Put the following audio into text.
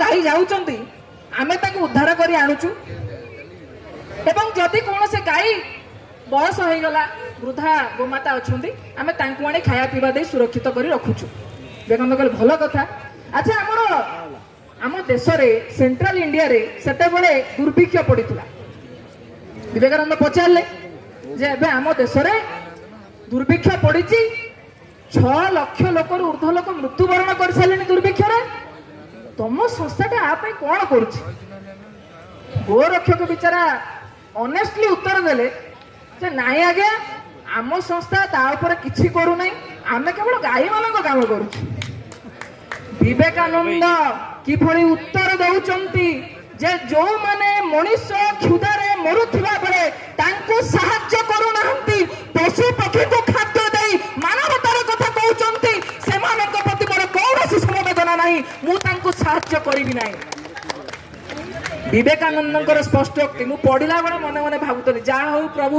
गाई जाउचंती आमे ताकू उद्धार करी आणुचु एवं जदि कौन से गाई बयस हो गला वृद्धा गोमाता अच्छी आमे तांकू आनी खाया पीवा दे सुरक्षित करी रखुचु देखो कहले भल कथा। अच्छा आमर आम देश रे सेंट्रल इंडिया रे सेते बळे दुर्भिक्ष पड़ितला विवेकानंद पचारले जे एबे आम देश रे दुर्भिक्ष पड़ी 6 लाख लोक ऊर्ध लोक मृत्युवरण कर सारे दुर्भिक्ष रे तुम संस्थाटा आप कौन कर गोरक्षक बिचारा ऑनेस्टली उत्तर देले जे नाई आज्ञा आम संस्था तापर किछि करू नै आमे केवल गाई मानक काम करू। विवेकानंद किभଳି उत्तर दउचंती जे जो माने मनुष्य क्षुधारे मरुथिबा बेले तांको सहाय्य करू नाहंती पशु पक्षी को खाद्य देई मानवतार कथा कहउचंती सेमानक प्रति मोर कौनसी समवेदना नाही मु तांको सहाय्य करिबि नाही। विवेकानंदଙ୍କର स्पष्ट मु पढ़िला बेले मने मने भाबुतली जा हो प्रभु